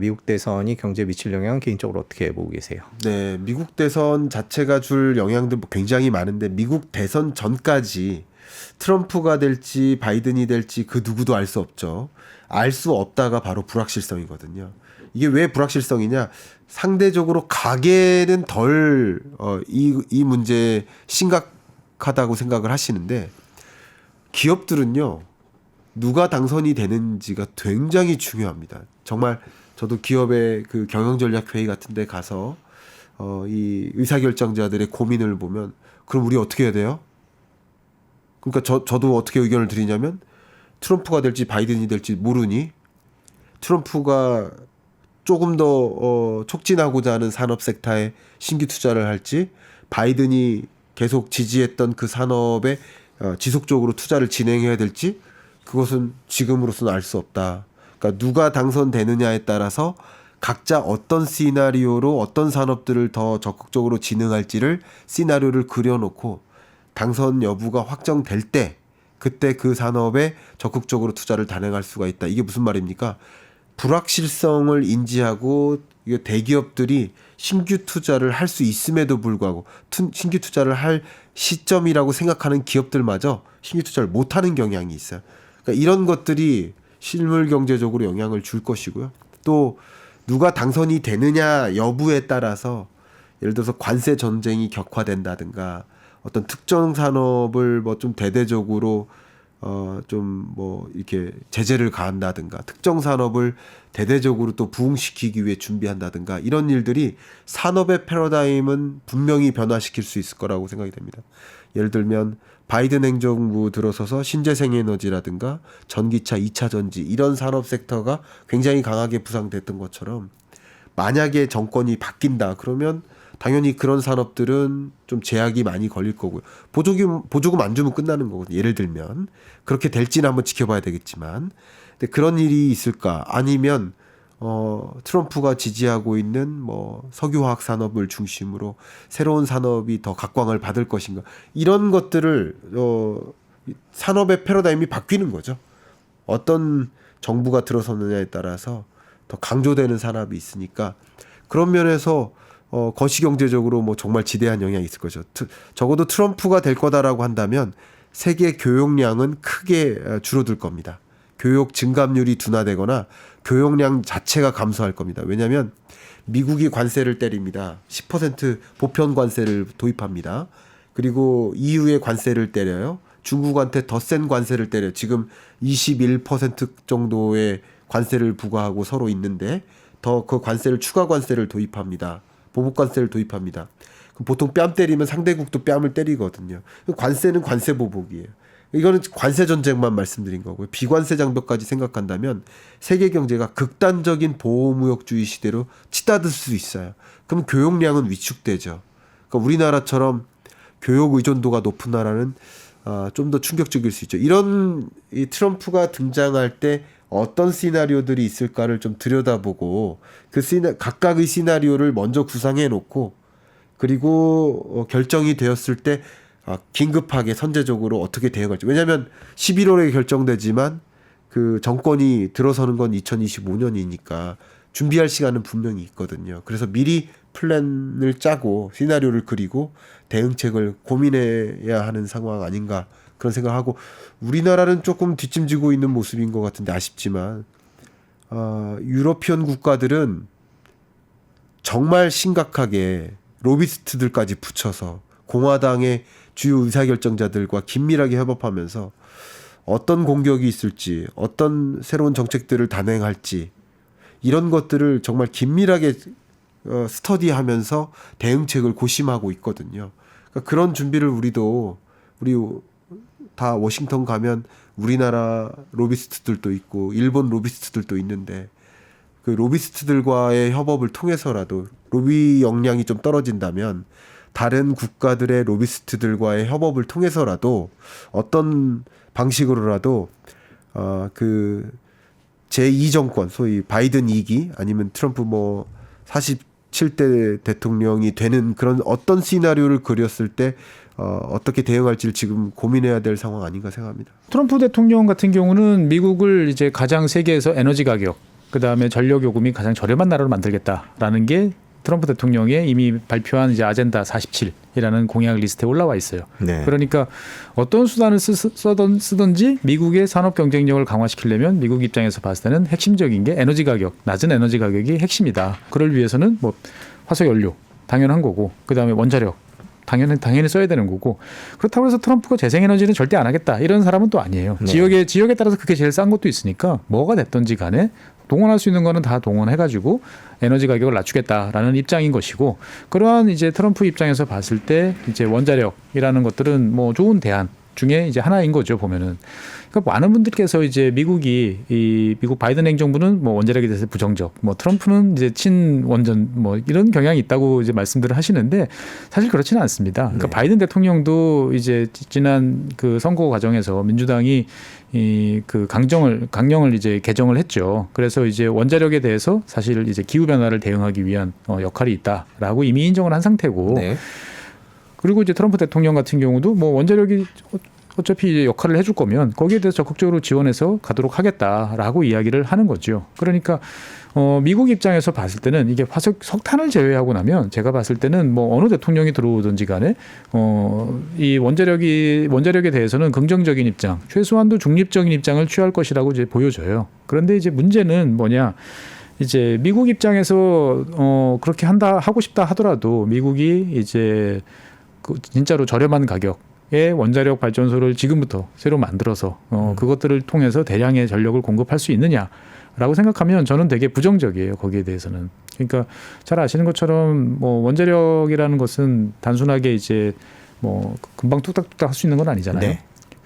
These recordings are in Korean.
미국 대선이 경제에 미칠 영향 개인적으로 어떻게 보고 계세요? 네, 미국 대선 자체가 줄 영향들 굉장히 많은데 미국 대선 전까지 트럼프가 될지 바이든이 될지 그 누구도 알 수 없죠. 알 수 없다가 바로 불확실성이거든요. 이게 왜 불확실성이냐? 상대적으로 가계는 덜 이 문제 심각하다고 생각을 하시는데 기업들은요. 누가 당선이 되는지가 굉장히 중요합니다. 정말 저도 기업의 그 경영전략회의 같은 데 가서 이 의사결정자들의 고민을 보면 그럼 우리 어떻게 해야 돼요? 그러니까 저도 어떻게 의견을 드리냐면 트럼프가 될지 바이든이 될지 모르니 트럼프가 조금 더 촉진하고자 하는 산업 섹터에 신규 투자를 할지 바이든이 계속 지지했던 그 산업에 지속적으로 투자를 진행해야 될지 그것은 지금으로서는 알 수 없다. 그러니까 누가 당선되느냐에 따라서 각자 어떤 시나리오로 어떤 산업들을 더 적극적으로 진행할지를 시나리오를 그려놓고 당선 여부가 확정될 때 그때 그 산업에 적극적으로 투자를 단행할 수가 있다. 이게 무슨 말입니까? 불확실성을 인지하고 대기업들이 신규 투자를 할 수 있음에도 불구하고 신규 투자를 할 시점이라고 생각하는 기업들마저 신규 투자를 못하는 경향이 있어요. 그러니까 이런 것들이 실물 경제적으로 영향을 줄 것이고요. 또 누가 당선이 되느냐 여부에 따라서 예를 들어서 관세 전쟁이 격화된다든가 어떤 특정 산업을 뭐 좀 대대적으로 좀 뭐 이렇게 제재를 가한다든가 특정 산업을 대대적으로 또 부흥시키기 위해 준비한다든가 이런 일들이 산업의 패러다임은 분명히 변화시킬 수 있을 거라고 생각이 됩니다. 예를 들면 바이든 행정부 들어서서 신재생에너지라든가 전기차, 2차 전지 이런 산업 섹터가 굉장히 강하게 부상됐던 것처럼 만약에 정권이 바뀐다 그러면 당연히 그런 산업들은 좀 제약이 많이 걸릴 거고요. 보조금 안 주면 끝나는 거거든요. 예를 들면 그렇게 될지는 한번 지켜봐야 되겠지만 근데 그런 일이 있을까? 아니면 트럼프가 지지하고 있는 뭐 석유화학 산업을 중심으로 새로운 산업이 더 각광을 받을 것인가? 이런 것들을 산업의 패러다임이 바뀌는 거죠. 어떤 정부가 들어서느냐에 따라서 더 강조되는 산업이 있으니까 그런 면에서 거시경제적으로 뭐 정말 지대한 영향이 있을 거죠. 적어도 트럼프가 될 거다라고 한다면 세계 교역량은 크게 줄어들 겁니다. 교역 증감률이 둔화되거나 교역량 자체가 감소할 겁니다. 왜냐하면 미국이 관세를 때립니다. 10% 보편 관세를 도입합니다. 그리고 EU의 관세를 때려요. 중국한테 더 센 관세를 때려요. 지금 21% 정도의 관세를 부과하고 서로 있는데 더 그 관세를 추가 관세를 도입합니다. 보복관세를 도입합니다. 그럼 보통 뺨 때리면 상대국도 뺨을 때리거든요. 관세는 관세 보복이에요. 이거는 관세 전쟁만 말씀드린 거고요. 비관세 장벽까지 생각한다면 세계 경제가 극단적인 보호무역주의 시대로 치닫을 수 있어요. 그럼 교역량은 위축되죠. 그러니까 우리나라처럼 교역 의존도가 높은 나라는 좀 더 충격적일 수 있죠. 이런 이 트럼프가 등장할 때 어떤 시나리오들이 있을까를 좀 들여다보고 각각의 시나리오를 먼저 구상해 놓고 그리고 결정이 되었을 때 긴급하게 선제적으로 어떻게 대응할지. 왜냐하면 11월에 결정되지만 그 정권이 들어서는 건 2025년이니까 준비할 시간은 분명히 있거든요. 그래서 미리 플랜을 짜고 시나리오를 그리고 대응책을 고민해야 하는 상황 아닌가 그런 생각하고 우리나라는 조금 뒷짐지고 있는 모습인 것 같은데 아쉽지만 유러피언 국가들은 정말 심각하게 로비스트들까지 붙여서 공화당의 주요 의사결정자들과 긴밀하게 협업하면서 어떤 공격이 있을지 어떤 새로운 정책들을 단행할지 이런 것들을 정말 긴밀하게 스터디하면서 대응책을 고심하고 있거든요. 그러니까 그런 준비를 우리 다 워싱턴 가면 우리나라 로비스트들도 있고 일본 로비스트들도 있는데 그 로비스트들과의 협업을 통해서라도 로비 역량이 좀 떨어진다면 다른 국가들의 로비스트들과의 협업을 통해서라도 어떤 방식으로라도 그 제2 정권 소위 바이든 2기 아니면 트럼프 뭐 47대 대통령이 되는 그런 어떤 시나리오를 그렸을 때 어떻게 대응할지를 지금 고민해야 될 상황 아닌가 생각합니다. 트럼프 대통령 같은 경우는 미국을 이제 가장 세계에서 에너지 가격 그다음에 전력 요금이 가장 저렴한 나라로 만들겠다라는 게 트럼프 대통령의 이미 발표한 이제 아젠다 47이라는 공약 리스트에 올라와 있어요. 네. 그러니까 어떤 수단을 쓰든지 미국의 산업 경쟁력을 강화시키려면 미국 입장에서 봤을 때는 핵심적인 게 에너지 가격, 낮은 에너지 가격이 핵심이다. 그걸 위해서는 뭐 화석 연료 당연한 거고, 그다음에 원자력 당연히 써야 되는 거고, 그렇다고 해서 트럼프가 재생에너지는 절대 안 하겠다 이런 사람은 또 아니에요. 네. 지역에 따라서 그게 제일 싼 것도 있으니까 뭐가 됐든지 간에 동원할 수 있는 거는 다 동원해가지고 에너지 가격을 낮추겠다라는 입장인 것이고, 그러한 이제 트럼프 입장에서 봤을 때 이제 원자력이라는 것들은 뭐 좋은 대안 중에 이제 하나인 거죠, 보면은. 그러니까 많은 분들께서 이제 미국 바이든 행정부는 뭐 원자력에 대해서 부정적, 뭐 트럼프는 이제 친원전 뭐 이런 경향이 있다고 이제 말씀들을 하시는데 사실 그렇지는 않습니다. 그러니까 네. 바이든 대통령도 이제 지난 그 선거 과정에서 민주당이 그 강령을 이제 개정을 했죠. 그래서 이제 원자력에 대해서 사실 이제 기후 변화를 대응하기 위한 역할이 있다라고 이미 인정을 한 상태고. 네. 그리고 이제 트럼프 대통령 같은 경우도 뭐 원자력이 어차피 이제 역할을 해줄 거면 거기에 대해서 적극적으로 지원해서 가도록 하겠다라고 이야기를 하는 거죠. 그러니까 미국 입장에서 봤을 때는 이게 석탄을 제외하고 나면 제가 봤을 때는 뭐 어느 대통령이 들어오든지 간에 이 원자력에 대해서는 긍정적인 입장, 최소한도 중립적인 입장을 취할 것이라고 이제 보여져요. 그런데 이제 문제는 뭐냐? 이제 미국 입장에서 그렇게 하고 싶다 하더라도 미국이 이제 진짜로 저렴한 가격의 원자력 발전소를 지금부터 새로 만들어서 그것들을 통해서 대량의 전력을 공급할 수 있느냐라고 생각하면 저는 되게 부정적이에요. 거기에 대해서는. 그러니까 잘 아시는 것처럼 뭐 원자력이라는 것은 단순하게 이제 뭐 금방 뚝딱뚝딱 할 수 있는 건 아니잖아요. 네.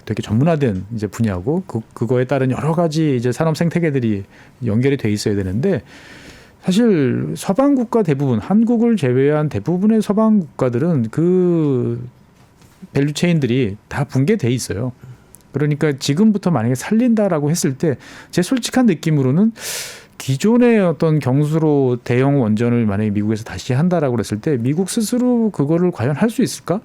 되게 전문화된 이제 분야고 그거에 따른 여러 가지 이제 산업 생태계들이 연결이 돼 있어야 되는데, 사실 서방 국가 대부분, 한국을 제외한 대부분의 서방 국가들은 그 밸류 체인들이 다 붕괴돼 있어요. 그러니까 지금부터 만약에 살린다라고 했을 때 제 솔직한 느낌으로는 기존의 어떤 경수로 대형 원전을 만약에 미국에서 다시 한다라고 그랬을 때 미국 스스로 그거를 과연 할 수 있을까?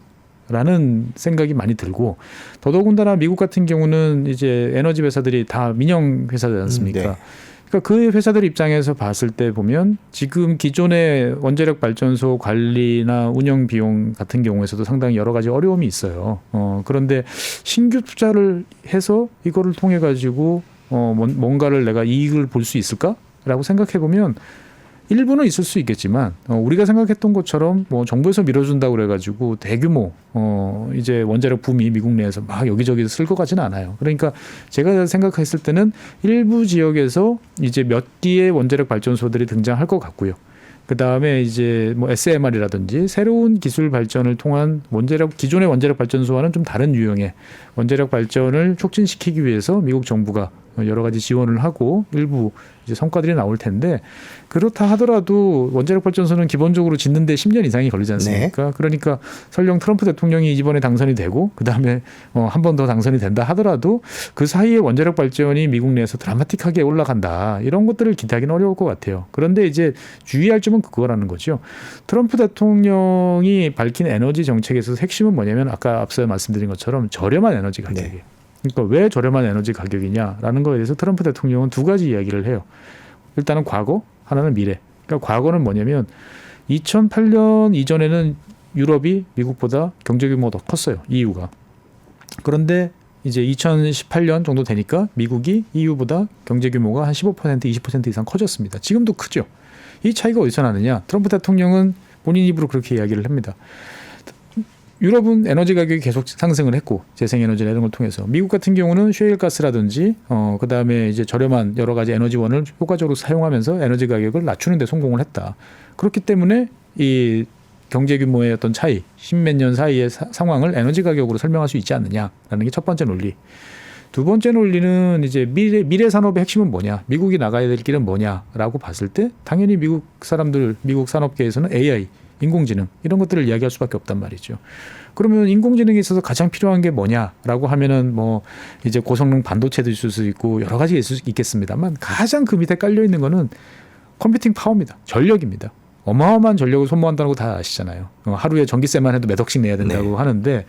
라는 생각이 많이 들고, 더더군다나 미국 같은 경우는 이제 에너지 회사들이 다 민영 회사지 않습니까? 네. 그러니까 그 회사들 입장에서 봤을 때 보면 지금 기존의 원자력 발전소 관리나 운영 비용 같은 경우에서도 상당히 여러 가지 어려움이 있어요. 그런데 신규 투자를 해서 이거를 통해 가지고 뭔가를 내가 이익을 볼 수 있을까라고 생각해 보면 일부는 있을 수 있겠지만 우리가 생각했던 것처럼 뭐 정부에서 밀어준다고 그래가지고 대규모 이제 원자력 붐이 미국 내에서 막 여기저기서 쓸 것 같지는 않아요. 그러니까 제가 생각했을 때는 일부 지역에서 이제 몇 개의 원자력 발전소들이 등장할 것 같고요. 그 다음에 이제 뭐 SMR이라든지 새로운 기술 발전을 통한 기존의 원자력 발전소와는 좀 다른 유형의 원자력 발전을 촉진시키기 위해서 미국 정부가 여러 가지 지원을 하고 일부 이제 성과들이 나올 텐데, 그렇다 하더라도 원자력 발전소는 기본적으로 짓는데 10년 이상이 걸리지 않습니까? 네. 그러니까 설령 트럼프 대통령이 이번에 당선이 되고 그 다음에 한 번 더 당선이 된다 하더라도 그 사이에 원자력 발전이 미국 내에서 드라마틱하게 올라간다, 이런 것들을 기대하기는 어려울 것 같아요. 그런데 이제 주의할 점은 그거라는 거죠. 트럼프 대통령이 밝힌 에너지 정책에서 핵심은 뭐냐면 아까 앞서 말씀드린 것처럼 저렴한 에너지 가격이에요. 네. 그러니까 왜 저렴한 에너지 가격이냐라는 거에 대해서 트럼프 대통령은 두 가지 이야기를 해요. 일단은 과거, 하나는 미래. 그러니까 과거는 뭐냐면 2008년 이전에는 유럽이 미국보다 경제 규모가 더 컸어요. EU가. 그런데 이제 2018년 정도 되니까 미국이 EU보다 경제 규모가 한 15%, 20% 이상 커졌습니다. 지금도 크죠. 이 차이가 어디서 나느냐? 트럼프 대통령은 본인 입으로 그렇게 이야기를 합니다. 유럽은 에너지 가격이 계속 상승을 했고 재생에너지 이런 걸 통해서, 미국 같은 경우는 셰일가스라든지 그다음에 이제 저렴한 여러 가지 에너지원을 효과적으로 사용하면서 에너지 가격을 낮추는 데 성공을 했다. 그렇기 때문에 이 경제 규모의 어떤 차이, 십몇 년 사이의 상황을 에너지 가격으로 설명할 수 있지 않느냐라는 게 첫 번째 논리. 두 번째 논리는 이제 미래 산업의 핵심은 뭐냐, 미국이 나가야 될 길은 뭐냐라고 봤을 때 당연히 미국 산업계에서는 AI, 인공지능 이런 것들을 이야기할 수밖에 없단 말이죠. 그러면 인공지능에 있어서 가장 필요한 게 뭐냐라고 하면은 뭐 이제 고성능 반도체도 있을 수 있고 여러 가지 있겠습니다만 가장 그 밑에 깔려 있는 거는 컴퓨팅 파워입니다. 전력입니다. 어마어마한 전력을 소모한다는 거 다 아시잖아요. 하루에 전기세만 해도 몇 억씩 내야 된다고 하는데,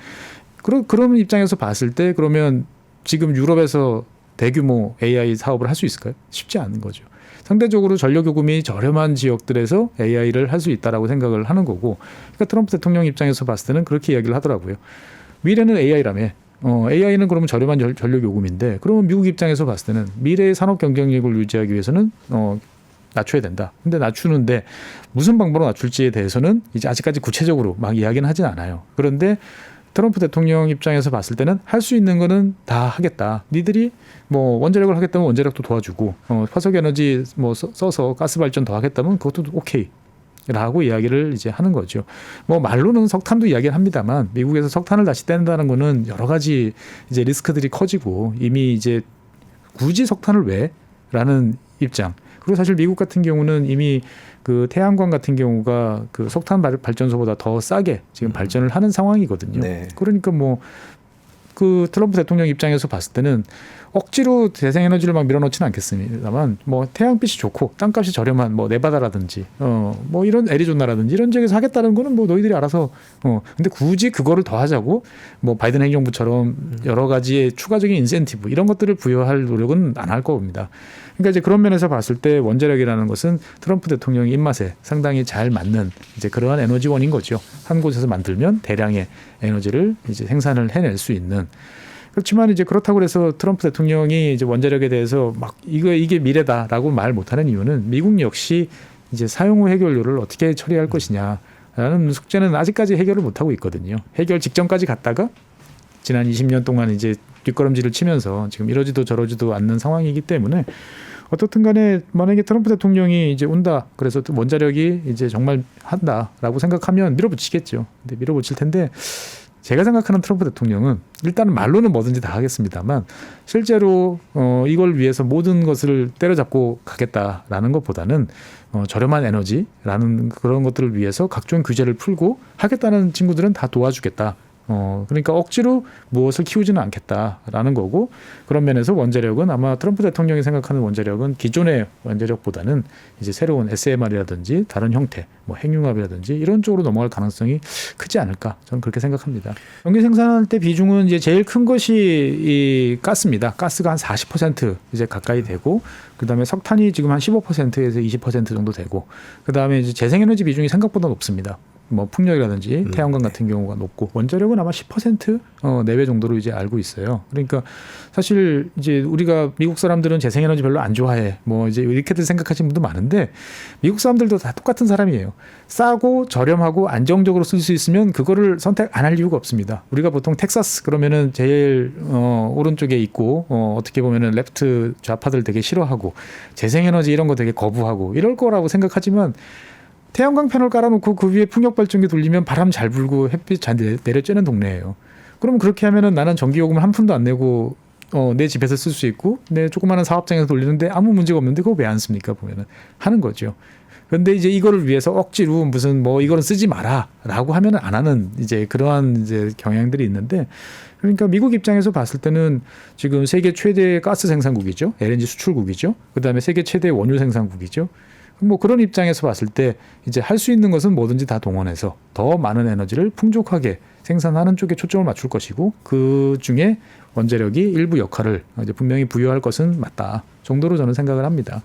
그런 입장에서 봤을 때 그러면 지금 유럽에서 대규모 AI 사업을 할 수 있을까요? 쉽지 않은 거죠. 상대적으로 전력 요금이 저렴한 지역들에서 AI를 할 수 있다라고 생각을 하는 거고, 그러니까 트럼프 대통령 입장에서 봤을 때는 그렇게 이야기를 하더라고요. 미래는 AI라며. AI는 그러면 저렴한 전력 요금인데, 그러면 미국 입장에서 봤을 때는 미래의 산업 경쟁력을 유지하기 위해서는 낮춰야 된다. 근데 낮추는데 무슨 방법으로 낮출지에 대해서는 이제 아직까지 구체적으로 막 이야기는 하진 않아요. 그런데 트럼프 대통령 입장에서 봤을 때는 할 수 있는 거는 다 하겠다. 니들이 뭐 원자력을 하겠다면 원자력도 도와주고, 화석 에너지 뭐 써서 가스 발전 더 하겠다면 그것도 오케이. 라고 이야기를 이제 하는 거죠. 뭐 말로는 석탄도 이야기를 합니다만, 미국에서 석탄을 다시 뗀다는 거는 여러 가지 이제 리스크들이 커지고, 이미 이제 굳이 석탄을 왜? 라는 입장. 그리고 사실 미국 같은 경우는 이미 그 태양광 같은 경우가 그 석탄 발전소보다 더 싸게 지금 발전을 하는 상황이거든요. 네. 그러니까 뭐 그 트럼프 대통령 입장에서 봤을 때는 억지로 재생에너지를 막 밀어넣지는 않겠습니다만, 뭐 태양빛이 좋고 땅값이 저렴한 뭐 네바다라든지 뭐 이런 애리조나라든지 이런 지역에서 하겠다는 거는 뭐 너희들이 알아서 근데 굳이 그거를 더 하자고 뭐 바이든 행정부처럼 여러 가지의 추가적인 인센티브 이런 것들을 부여할 노력은 안 할 겁니다. 그러니까 이제 그런 면에서 봤을 때 원자력이라는 것은 트럼프 대통령의 입맛에 상당히 잘 맞는 이제 그러한 에너지원인 거죠. 한 곳에서 만들면 대량의 에너지를 이제 생산을 해낼 수 있는. 그렇지만 이제 그렇다고 해서 트럼프 대통령이 이제 원자력에 대해서 막 이게 미래다라고 말 못하는 이유는, 미국 역시 이제 사용 후 해결료를 어떻게 처리할 것이냐라는 숙제는 아직까지 해결을 못 하고 있거든요. 해결 직전까지 갔다가 지난 20년 동안 이제 뒷걸음질을 치면서 지금 이러지도 저러지도 않는 상황이기 때문에, 어떻든 간에 만약에 트럼프 대통령이 이제 온다, 그래서 원자력이 이제 정말 한다라고 생각하면 밀어붙이겠죠. 근데 밀어붙일 텐데, 제가 생각하는 트럼프 대통령은 일단은 말로는 뭐든지 다 하겠습니다만, 실제로 이걸 위해서 모든 것을 때려잡고 가겠다라는 것보다는 저렴한 에너지라는 그런 것들을 위해서 각종 규제를 풀고 하겠다는 친구들은 다 도와주겠다. 그러니까 억지로 무엇을 키우지는 않겠다라는 거고, 그런 면에서 원자력은 아마 트럼프 대통령이 생각하는 원자력은 기존의 원자력보다는 이제 새로운 SMR이라든지 다른 형태, 뭐 핵융합이라든지 이런 쪽으로 넘어갈 가능성이 크지 않을까, 저는 그렇게 생각합니다. 전기 생산할 때 비중은 이제 제일 큰 것이 이 가스입니다. 가스가 한 40% 이제 가까이 되고, 그다음에 석탄이 지금 한 15%에서 20% 정도 되고, 그다음에 이제 재생에너지 비중이 생각보다 높습니다. 뭐 풍력이라든지 태양광 같은 경우가 높고, 원자력은 아마 10% 내외 정도로 이제 알고 있어요. 그러니까 사실 이제 우리가 미국 사람들은 재생에너지 별로 안 좋아해, 뭐 이제 이렇게들 생각하시는 분도 많은데, 미국 사람들도 다 똑같은 사람이에요. 싸고 저렴하고 안정적으로 쓸 수 있으면 그거를 선택 안 할 이유가 없습니다. 우리가 보통 텍사스 그러면은 제일 오른쪽에 있고, 어떻게 보면은 레프트 좌파들 되게 싫어하고 재생에너지 이런 거 되게 거부하고 이럴 거라고 생각하지만, 태양광 패널 깔아놓고 그 위에 풍력 발전기 돌리면 바람 잘 불고 햇빛 잘 내려쬐는 동네예요. 그러면 그렇게 하면은 나는 전기요금을 한 푼도 안 내고 내 집에서 쓸 수 있고, 내 조그마한 사업장에서 돌리는데 아무 문제가 없는데 그거 왜 안 씁니까? 보면은 하는 거죠. 그런데 이제 이거를 위해서 억지로 무슨 뭐 이거는 쓰지 마라라고 하면은 안 하는 이제 그러한 이제 경향들이 있는데, 그러니까 미국 입장에서 봤을 때는 지금 세계 최대 가스 생산국이죠. LNG 수출국이죠. 그다음에 세계 최대 원유 생산국이죠. 뭐 그런 입장에서 봤을 때 이제 할 수 있는 것은 뭐든지 다 동원해서 더 많은 에너지를 풍족하게 생산하는 쪽에 초점을 맞출 것이고, 그 중에 원자력이 일부 역할을 이제 분명히 부여할 것은 맞다 정도로 저는 생각을 합니다.